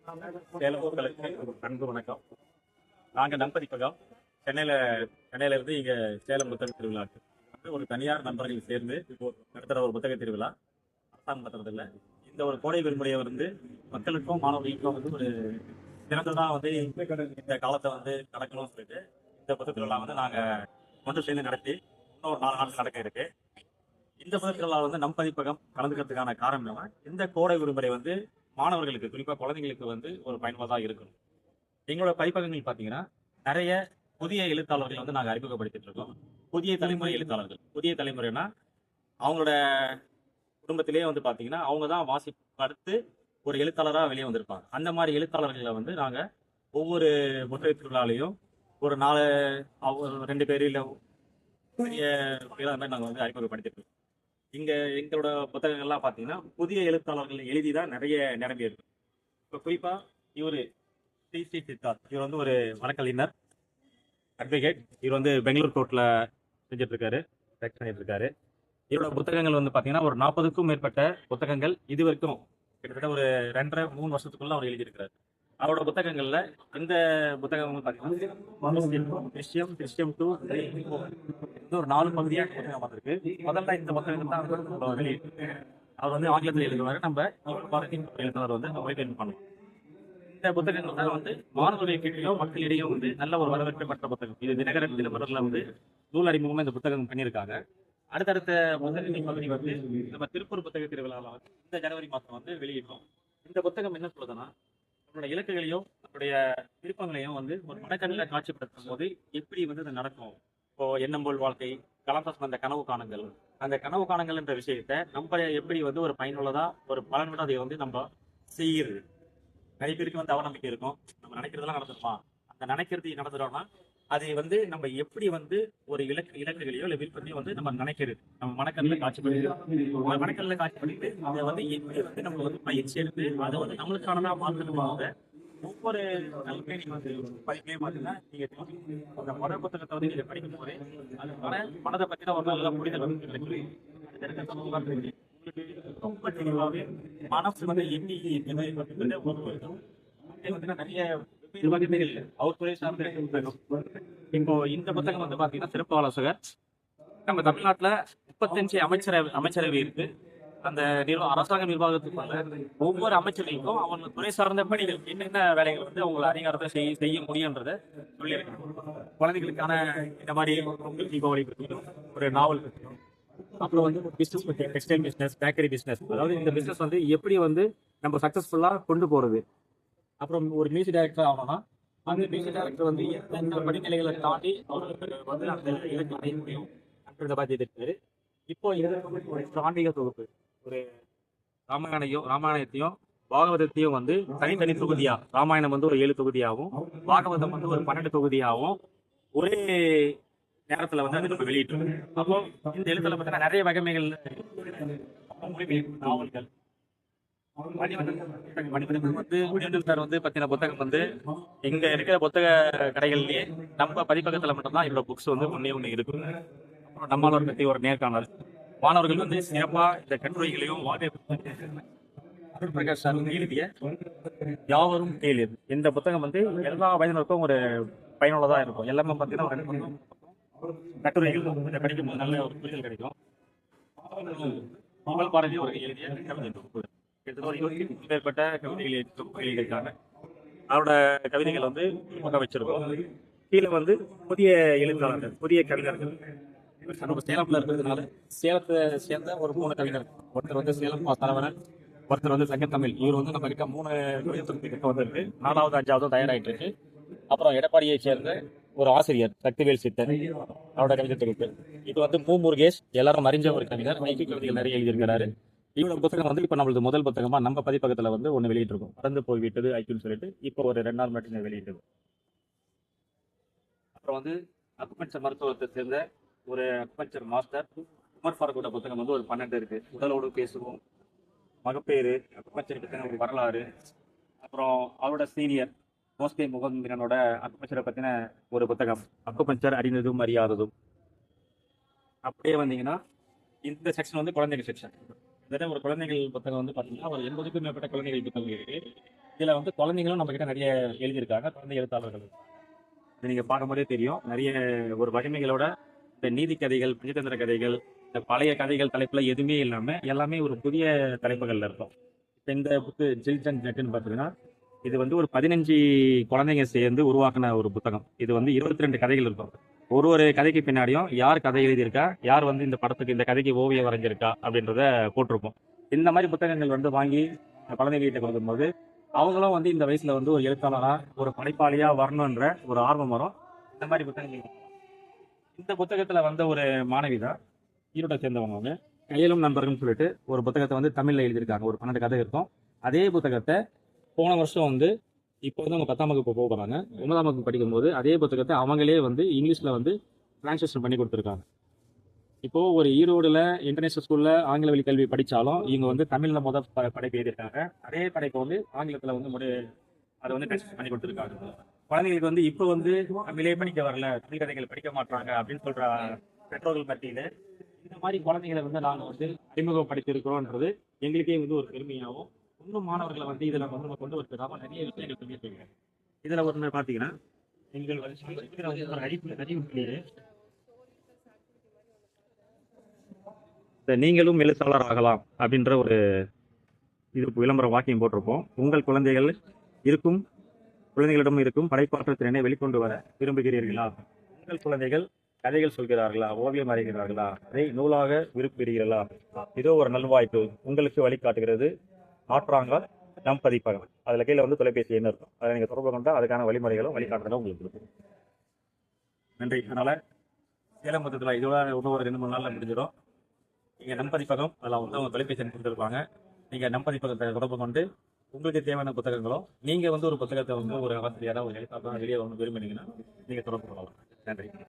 சேலம் மக்களுக்கு அன்பு வணக்கம். நாங்கள் நம்பதிப்பகம் சென்னையில இருந்து இங்க சேலம் புத்தக திருவிழாக்கு ஒரு தனியார் நண்பர்கள் சேர்ந்து இப்போ நடத்துகிற ஒரு புத்தக திருவிழா. அரசாங்கம் நடத்துறதில்ல. இந்த ஒரு கோடை விடுமுறையை வந்து மக்களுக்கும் மாணவர்களுக்கும் வந்து ஒரு சிறந்ததா வந்து இந்த காலத்தை வந்து நடக்கணும்னு சொல்லிட்டு இந்த புத்தக திருவிழா வந்து நாங்க ஒன்று சேர்ந்து நடத்தி இன்னொரு 4 நாட்கள் நடக்க இருக்கு. இந்த புத்தக திருவிழா வந்து நம் பதிப்பகம் கலந்துக்கிறதுக்கான காரணம் என்னன்னா, இந்த கோடை விடுமுறை வந்து மாணவர்களுக்கு குறிப்பா குழந்தைங்களுக்கு வந்து ஒரு பயனுள்ளதா இருக்கணும். எங்களோட பதிப்பகங்கள் பாத்தீங்கன்னா நிறைய புதிய எழுத்தாளர்கள் வந்து நாங்க அறிமுகப்படுத்திட்டு இருக்கோம். புதிய தலைமுறை எழுத்தாளர்கள். புதிய தலைமுறைனா அவங்களோட குடும்பத்திலேயே வந்து பாத்தீங்கன்னா அவங்க தான் வாசிப்பு அடுத்து ஒரு எழுத்தாளரா வெளியே வந்திருப்பாங்க. அந்த மாதிரி எழுத்தாளர்களை வந்து நாங்க ஒவ்வொரு புத்தக திருவிழாலையும் ஒரு 4 2 பேர் இல்ல பெரிய பேர் அந்த மாதிரி நாங்க வந்து அறிமுகப்படுத்திட்டு இருக்கோம். இங்க எங்களோட புத்தகங்கள்லாம் பாத்தீங்கன்னா புதிய எழுத்தாளர்கள் எழுதிதான் நிறைய நிரம்பி இருக்கு. இப்ப குறிப்பா இவரு சி சித்தார்த், இவர் வந்து ஒரு வழக்கறிஞர், அட்வொகேட். இவர் வந்து பெங்களூர் கோர்ட்ல செஞ்சுட்டு இருக்காரு, ப்ராக்டிஸ் பண்ணிட்டு இருக்காரு. இவரோட புத்தகங்கள் வந்து பாத்தீங்கன்னா ஒரு 40க்கும் மேற்பட்ட புத்தகங்கள் இது வரைக்கும் கிட்டத்தட்ட ஒரு 2.5 3 வருஷத்துக்குள்ள அவர் எழுதியிருக்கிறார். அவரோட புத்தகங்கள்ல இந்த புத்தகம் பாத்தீங்கன்னா திருஷ்யம் 2 ஒரு 4 பகுதியாக புத்தகம் வந்திருக்கு. முதல்ல இந்த புத்தகங்கள் தான் வெளியிட்டு அவர் வந்து ஆங்கிலத்தில் எழுதுவாரு. நம்ம எழுதுவார் வந்து மொழிபெயர்ப்பு பண்ணுவோம். இந்த புத்தகங்கள் தான் வந்து மாணவர்களுக்கிட்டையும் மக்களிடையும் வந்து நல்ல ஒரு வரவேற்பை பெற்ற புத்தகம். இது தினகரன் தினமலர்ல வந்து நூல் அறிமுகமா இந்த புத்தகம் பண்ணியிருக்காங்க. அடுத்தடுத்த புத்தகங்கள் பகுதி வந்து நம்ம திருப்பூர் புத்தக திருவிழாவில் வந்து இந்த ஜனவரி மாதம் வந்து வெளியிட்டோம். இந்த புத்தகம் என்ன சொல்லுதுன்னா, நம்மளோட இலக்குகளையும் நம்மளுடைய விருப்பங்களையும் வந்து ஒரு மனக்கண்ணில் காட்சிப்படுத்தும் போது எப்படி வந்து இது நடக்கும். இப்போ எண்ணம் போல் வாழ்க்கை, கலாசாசனம், அந்த கனவு காணுங்கள், அந்த கனவு காணுங்கள் என்ற விஷயத்த நம்ம எப்படி வந்து ஒரு பயனுள்ளதா ஒரு பலனோட அதை வந்து நம்ம செய்யுது. நிறைய பேருக்கு வந்து அவநம்பிக்கை இருக்கும். நம்ம நினைக்கிறதெல்லாம் நடந்துருமா, அந்த நினைக்கிறது நடந்துட்டோம்னா அதை வந்து நம்ம எப்படி வந்து ஒரு இலக்குகளையோ இல்லை விருப்பத்தையோ வந்து நம்ம நினைக்கிறது நம்ம மனக்கண்ணில் காட்சிப்படுத்தி மனக்கண்ணில் காட்சிப்படுத்தி அதை வந்து எப்படி வந்து நம்ம வந்து பயிற்சி எடுத்து அதை வந்து நம்மளுக்கானதா மாற்றணுமாக ஒவ்வொரு நாளுமே நீங்க வந்து படிக்கவே பார்த்தீங்கன்னா நீங்க அந்த முதல் புத்தகத்தை வந்து நீங்க படிக்கும் போதே அதுக்கான மனதை பத்தி தான் ஒரு நல்ல புரிதல் வந்து கிடைக்கும். உங்களுக்கு ரொம்ப தெளிவாகவே மனசு வந்து எப்படி நிறைய அவர் துறை சார்ந்த புத்தகம். இப்போ இந்த புத்தகம் வந்து பாத்தீங்கன்னா சிறப்பு ஆலோசகர். நம்ம தமிழ்நாட்டுல 35 அமைச்சரவை இருக்கு. அந்த அரசாங்க நிர்வாகத்துக்குள்ள ஒவ்வொரு அமைச்சர்களுக்கும் அவங்க துறை சார்ந்த பணிகள் என்னென்ன வேலைகள் வந்து அவங்க அதிகாரத்தை செய்ய முடியுன்றத சொல்லியிருக்காங்க. குழந்தைகளுக்கான இந்த மாதிரி தீபாவளி பற்றியும் ஒரு நாவல் பற்றியும், அப்புறம் வந்து பிசினஸ் பற்றி, டெக்ஸ்டைல் பிசினஸ், பேக்கரி பிசினஸ், அதாவது இந்த பிசினஸ் வந்து எப்படி வந்து நம்ம சக்சஸ்ஃபுல்லா கொண்டு போறது. அப்புறம் ஒரு மியூசிக் டைரக்டர் ஆகணும்னா அந்த மியூசிக் டைரக்டர் வந்து எந்த படிநிலைகளை தாண்டி அவருக்கு வந்து அந்த இலக்கு அடைய முடியும் அப்படின்றத பார்த்துட்டு இருக்காரு. இப்போ இதற்கு ஒரு ஆன்மீக தொகுப்பு, ஒரு ராமாயணத்தையும் பாகவதத்தையும் வந்து தனித்தனி தொகுதியா, ராமாயணம் வந்து ஒரு 7 தொகுதியாகவும் பாகவதம் வந்து ஒரு 12 தொகுதியாகவும் ஒரே நேரத்துல வந்து அது நம்ம வெளியிட்டோம். அப்போ இந்த எழுத்துல பார்த்தீங்கன்னா நிறைய வகைமைகள் நாவல்கள் வந்து பத்தின புத்தகம் வந்து இங்க இருக்கிற புத்தக கடைகள்லயே நம்ம பதிப்பகத்துல மட்டும்தான் இவ்வளவு புக்ஸ் வந்து ஒண்ணே இருக்கு. அப்புறம் நம்மளோட பத்தி ஒரு நேர்காணல், மாணவர்கள் வந்து சிறப்பா இந்த கட்டுரைகளையும் பிரகாஷ் சார் எழுதிய யாவரும் கேளீர் இந்த புத்தகம் வந்து எல்லா வயதினருக்கும் ஒரு பயனுள்ளதா இருக்கும். எல்லாமே பார்த்தீங்கன்னா ஒரு 2 கட்டுரைகள் இதை படிக்கும் போது நல்ல ஒரு புரிதல் கிடைக்கும். பாரதி அவர்கள் எழுதிய கவிதை மேற்பட்ட கவிதைகள் இருக்காங்க. அவரோட கவிதைகள் வந்து பக்கம் வச்சிருக்கோம். கீழே வந்து புதிய எழுத்தாளர்கள், புதிய கவிஞர்கள். நம்ம சேலம்ல இருக்கிறதுனால சேலத்தை சேர்ந்த ஒரு 3 கவிஞர்கள். ஒருத்தர் வந்து சேலம் சரவணன், ஒருத்தர் வந்து சங்கத்தமிழ். இவர் வந்து நம்ம கிட்ட 3 கவிதை வந்திருக்கு. 4வது 5வது தயாராகிட்டு இருக்கு. அப்புறம் எடப்பாடியை சேர்ந்த ஒரு ஆசிரியர் சக்திவேல் சித்தர், அவரோட கவிதை தொகுப்பு. இது வந்து முருகேஷ், எல்லாரும் அறிஞ்ச ஒரு கவிஞர். ஐக்கிய கவிதைகள் நிறைய எழுதியிருக்கிறாரு. இவ்வளவு புத்தகம் வந்து இப்ப நம்மளது முதல் புத்தகமா நம்ம பதிப்பகத்துல வந்து ஒண்ணு வெளியிட்டு இருக்கோம். பறந்து போய்விட்டது ஐக்கியம் சொல்லிட்டு இப்போ ஒரு 2 நாள் மட்டும் வெளியிட்டு. அப்புறம் வந்து அக்குபஞ்சர் மருத்துவத்தை சேர்ந்த ஒரு அக்குபஞ்சர் மாஸ்டர் உமர் ஃபாரூக்கோட புத்தகம் வந்து ஒரு 12 இருக்கு. உடலோடு பேசுவோம், மகப்பேறு, அக்குபஞ்சர் பத்தின ஒரு வரலாறு. அப்புறம் அவரோட சீனியர் மோஸ்கே முகமதினோட அக்குபஞ்சரை பத்தின ஒரு புத்தகம், அக்குபஞ்சர் அறிந்ததும் அறியாததும். அப்படியே வந்தீங்கன்னா இந்த செக்ஷன் வந்து குழந்தைங்க செக்ஷன். கிட்டத்தட்ட ஒரு குழந்தைகள் புத்தகம் வந்து பார்த்தீங்கன்னா ஒரு 80க்கும் மேற்பட்ட குழந்தைகள் புத்தகம் இருக்கு. இதில் வந்து குழந்தைங்களும் நம்ம கிட்ட நிறைய எழுதியிருக்காங்க, குழந்தை எழுத்தாளர்கள். இது நீங்கள் பார்க்கும்போதே தெரியும், நிறைய ஒரு வகைமைகளோட இந்த நீதி கதைகள், பஞ்சதந்திர கதைகள், இந்த பழைய கதைகள் தலைப்பில் எதுவுமே இல்லாமல் எல்லாமே ஒரு புதிய தலைப்புகளில் இருக்கும். இப்போ இந்த புக்கு ஜில்ஸ் அண்ட் ஜெட்டுன்னு பார்த்தீங்கன்னா இது வந்து ஒரு 15 குழந்தைங்க சேர்ந்து உருவாக்கின ஒரு புத்தகம். இது வந்து 22 கதைகள் இருக்கும். ஒரு ஒரு கதைக்கு பின்னாடியும் யார் கதை எழுதியிருக்கா, யார் வந்து இந்த படத்துக்கு இந்த கதைக்கு ஓவியம் வரைஞ்சிருக்கா அப்படின்றத போட்டிருப்போம். இந்த மாதிரி புத்தகங்கள் வந்து வாங்கி குழந்தைகிட்ட கொடுக்கும்போது அவங்களும் வந்து இந்த வயசுல வந்து ஒரு எழுத்தாளரா ஒரு படைப்பாளியா வரணுன்ற ஒரு ஆர்வம் வரும். இந்த மாதிரி புத்தகங்கள் இந்த புத்தகத்துல வந்த ஒரு மாணவி தான் ஈரோட்டை சேர்ந்தவங்க. வந்து கையிலும் நண்பர்கள்னு சொல்லிட்டு ஒரு புத்தகத்தை வந்து தமிழ்ல எழுதியிருக்காங்க. ஒரு 12 கதை இருக்கும். அதே புத்தகத்தை போன வருஷம் வந்து இப்போ வந்து அவங்க 10ஆம் வகுப்பு போக போகிறாங்க. 9ஆம் வகுப்பு படிக்கும்போது அதே புத்தகத்தை அவங்களே வந்து இங்கிலீஷில் வந்து டிரான்ஸ்லேஷன் பண்ணி கொடுத்துருக்காங்க. இப்போது ஒரு ஈரோடுல இன்டர்நேஷனல் ஸ்கூலில் ஆங்கில வழி கல்வி படித்தாலும் இவங்க வந்து தமிழில் படைப்பு எழுதியிருக்காங்க. அதே படைப்பை வந்து ஆங்கிலத்தில் வந்து அதை வந்து டிரான்ஸ்லேஷன் பண்ணி கொடுத்துருக்காங்க. குழந்தைங்களுக்கு வந்து இப்போ வந்து தமிழே படிக்க வரல, தமிழ் கதைகள் படிக்க மாட்டாங்க அப்படின்னு சொல்கிற பெற்றோர்கள் மத்தியில் இந்த மாதிரி குழந்தைகளை வந்து நாங்கள் வந்து அறிமுகப்படுத்தியிருக்கிறோன்றது எங்களுக்கே வந்து ஒரு பெருமையாகவும் இன்னும் மாணவர்களை வந்து இதில் வந்து நம்ம கொண்டு வரதுக்காக நிறைய விஷயங்கள் சொல்லியிருக்கீங்க. இதில் ஒரு பார்த்தீங்கன்னா எங்கள் நீங்களும் எழுத்தாளர் ஆகலாம் அப்படின்ற ஒரு இது விளம்பர வாக்கியம் போட்டிருப்போம். உங்கள் குழந்தைகளிடம் இருக்கும் படைப்பாற்றல் திறனை வெளிக்கொண்டு வர விரும்புகிறீர்களா? உங்கள் குழந்தைகள் கதைகள் சொல்கிறார்களா, ஓவியம் வரைகிறார்களா, அதை நூலாக விரும்புகிறீர்களா? இதோ ஒரு நல்வாய்ப்பு உங்களுக்கு வழிகாட்டுகிறது ஆற்றாங்கால் நம் பதிப்பகம். அதில் கீழே வந்து தொலைபேசி எண் இருக்கும். அதை நீங்கள் தொடர்பு கொண்டால் அதுக்கான வழிமுறைகளும் வழிகாட்டுதலும் உங்களுக்கு இருக்கும். நன்றி. அதனால சேலம் மொத்தத்தில் இதோட இன்னும் ஒரு 2-3 நாளில் முடிஞ்சிடும். நீங்கள் நம் பதிப்பகம் அதில் வந்து அவங்க தொலைபேசி எண் கொடுத்துருப்பாங்க. நீங்கள் நம் பதிப்பகத்தை தொடர்பு கொண்டு உங்களுக்கு தேவையான புத்தகங்களும் நீங்கள் வந்து ஒரு புத்தகத்தை வந்து ஒரு ஆசிரியராக ஒரு எழுத்தாளராக வெளியே வந்து விரும்பினீங்கன்னா நீங்கள் தொடர்பு கொள்ளலாம். நன்றி.